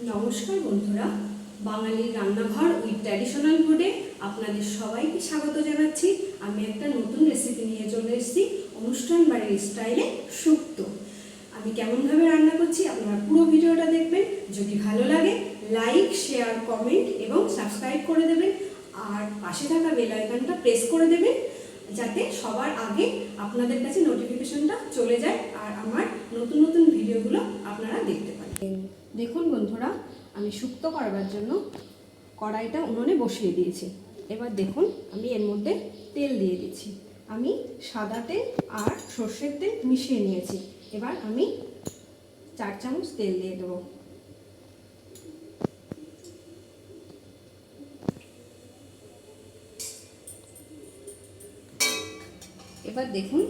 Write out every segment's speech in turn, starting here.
নমস্কার বন্ধুরা, বাঙালির রান্নাঘর উইথ ট্র্যাডিশনাল ফুডে আপনাদের সবাইকে স্বাগত জানাচ্ছি। আমি একটা নতুন রেসিপি নিয়ে চলে এসেছি, অনুষ্ঠান বাড়ির স্টাইলে শুক্তো। আমি কেমনভাবে রান্না করছি আপনারা পুরো ভিডিওটা দেখবেন। যদি ভালো লাগে লাইক, শেয়ার, কমেন্ট এবং সাবস্ক্রাইব করে দেবেন, আর পাশে থাকা বেল আইকনটা প্রেস করে দেবেন যাতে সবার আগে আপনাদের কাছে নোটিফিকেশনটা চলে যায় আর আমার নতুন নতুন ভিডিওগুলো আপনারা দেখতে পারেন। দেখুন বন্ধুরা, আমি শুক্তো করবার জন্য কড়াইটা উনুনে বসিয়ে দিয়েছি। এবার দেখুন আমি এর মধ্যে তেল দিয়ে দিচ্ছি। আমি সাদা তেল আর সর্ষের তেল মিশিয়ে নিয়েছি। এবার আমি 4 চামচ তেল দিয়ে দেবো। এবার দেখুন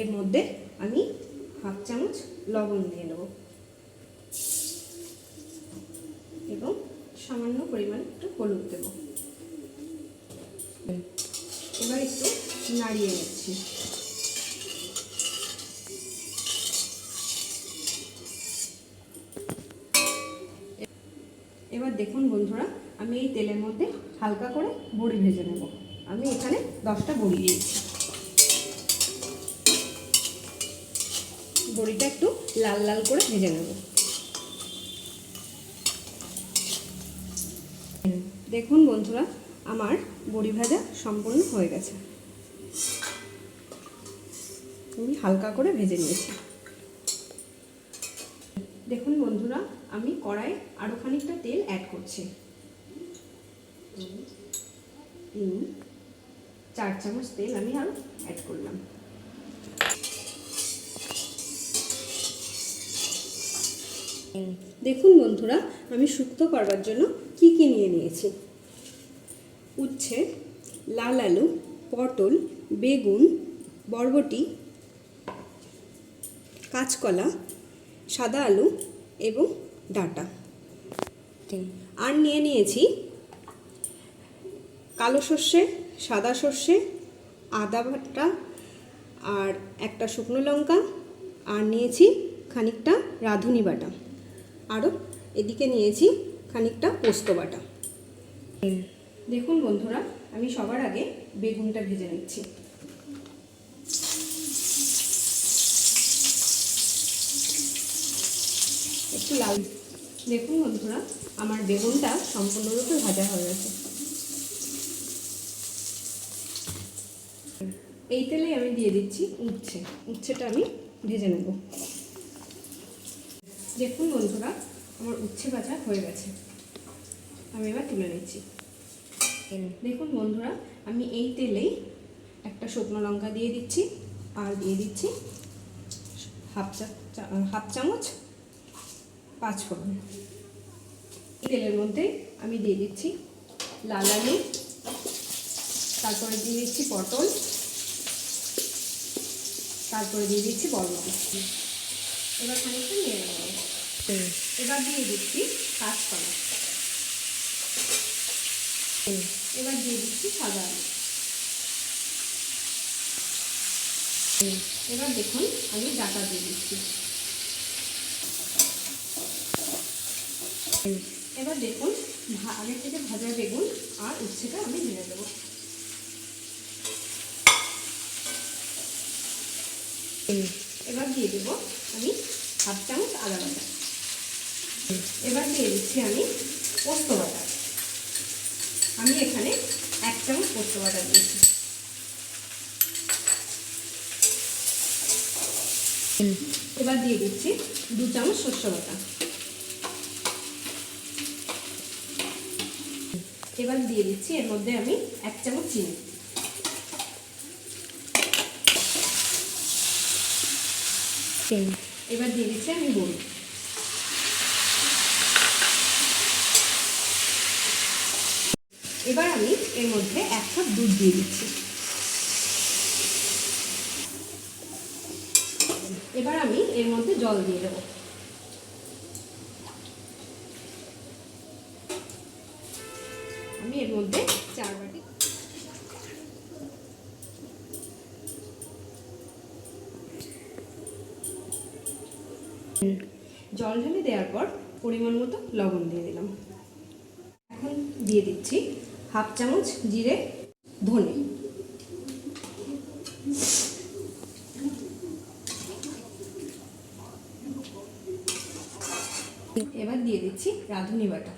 এর মধ্যে আমি 1/2 চামচ লবণ দিয়ে নেব এবং সামান্য পরিমাণ একটু হলুদ দেব। এবার একটু নাড়িয়ে নিচ্ছি। এবার দেখুন বন্ধুরা, আমি এই তেলের মধ্যে হালকা করে বড়ি ভেজে নেব। আমি এখানে 10টা বড়ি দিয়েছি। বড়িটা একটু লাল লাল করে ভেজে নেব। দেখুন বন্ধুরা, আমার বড়ি ভাজা সম্পূর্ণ হয়ে গেছে। আমি হালকা করে ভেজে নিয়েছি। দেখুন বন্ধুরা, আমি কড়াইয়ে আরও খানিকটা তেল অ্যাড করছি। 4 চামচ তেল আমি আরও অ্যাড করলাম। দেখুন বন্ধুরা, আমি শুক্তো করবার জন্য কি কি নিয়ে নিয়েছি। উচ্ছে, লাল আলু, পটল, বেগুন, বরবটি, কাঁচকলা, সাদা আলু এবং ডাঁটা। আর নিয়ে নিয়েছি কালো সর্ষে, সাদা সর্ষে, আদা বাটা আর একটা শুকনো লঙ্কা, আর নিয়েছি খানিকটা রাঁধুনি বাটা, আরও এদিকে নিয়েছি খানিকটা পোস্ত বাটা। দেখুন বন্ধুরা, আমি সবার আগে বেগুনটা ভেজে নিচ্ছি। একটু লাল। দেখুন বন্ধুরা, আমার বেগুনটা সম্পূর্ণরূপে ভাজা হয়ে গেছে। এই তেলে আমি দিয়ে দিচ্ছি উচ্ছেটা আমি ভেজে নেব। দেখুন বন্ধুরা, আমার উচ্ছে ভাজা হয়ে গেছে। আমি এবার তুলে নিচ্ছি। দেখুন বন্ধুরা, আমি এই তেলেই একটা শুকনো লঙ্কা দিয়ে দিচ্ছি আর দিয়ে দিচ্ছি হাফ চামচ 5 ফোড়ন। তেলের মধ্যে আমি দিয়ে দিচ্ছি লাল আলু, তারপরে দিয়ে দিচ্ছি পটল, তারপরে দিয়ে দিচ্ছি বরবটি। এবার খানিকটা নিয়ে নেব। এবার দিয়ে দিচ্ছি কাঁচকলা। এবার দিয়ে দিচ্ছি সাদা আলু। এবার দেখুন আমি ডাঁটা দিয়ে দিচ্ছি। এবার দেখুন আগে থেকে ভাজা বেগুন আর উচ্ছেটা আমি ঢেলে দেবো। এবার দিয়ে দেবো আমি 1/2 চামচ আদা বাটা। এবার দিয়ে দিচ্ছি আমি পোস্ত বাটা। আমি এখানে 1 চামচ পোস্ত বাটা দিয়েছি। এবার দিয়ে দিচ্ছি 2 চামচ সরষে বাটা। এবার দিয়ে দিচ্ছি এর মধ্যে আমি 1 চামচ চিনি। এবার দিয়ে দিচ্ছি আমি বড়ি। এবার আমি এর মধ্যে 1 কাপ দুধ দিয়ে দিচ্ছি। এবার আমি এর মধ্যে জল দিয়ে দেবো। আমি এর মধ্যে 4 বাটি জল ঢেলে দেওয়ার পর পরিমাণ মতো লবণ দিয়ে দিলাম। এখন দিয়ে দিচ্ছি হাফ চামচ জিরে, ধনে। এবার দিয়ে দিচ্ছি রাঁধুনি বাটা।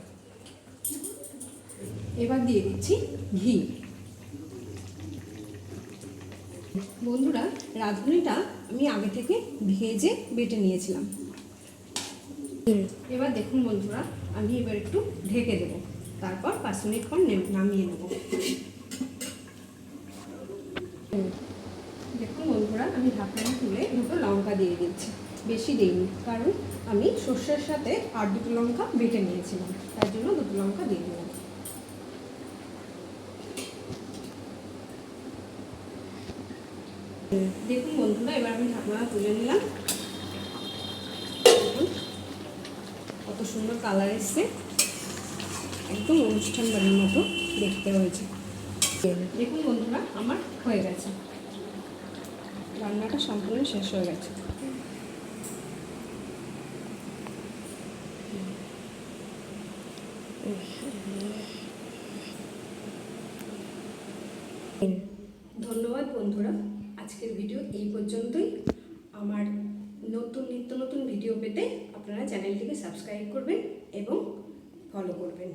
এবার দিয়ে দিচ্ছি ঘি। বন্ধুরা, রাঁধুনিটা আমি আগে থেকে ভেজে বেটে নিয়েছিলাম। এবার দেখুন বন্ধুরা, আমি এবার একটু ঢেকে দেব, তারপর 5 মিনিট পর নামিয়ে নেব। দেখুন বন্ধুরা, আমি ঢাকনা তুলে 2টো লঙ্কা দিয়ে দিচ্ছি। বেশি দিইনি, কারণ আমি সর্ষের সাথে আর 2টো লঙ্কা বেটে নিয়েছিলাম, তার জন্য 2টো লঙ্কা দিয়ে দিলাম। দেখুন বন্ধুরা, এবার আমি ঢাকনা তুলে নিলাম। দেখুন কত সুন্দর কালার এসছে, একদম অনুষ্ঠান বাড়ির মতো দেখতে হয়েছে। দেখুন বন্ধুরা, আমার হয়ে গেছে, রান্নাটা সম্পূর্ণ শেষ হয়ে গেছে। ধন্যবাদ বন্ধুরা, আজকের ভিডিও এই পর্যন্তই। আমার নিত্য নতুন ভিডিও পেতে আপনারা চ্যানেলটিকে সাবস্ক্রাইব করবেন এবং ফলো করবেন।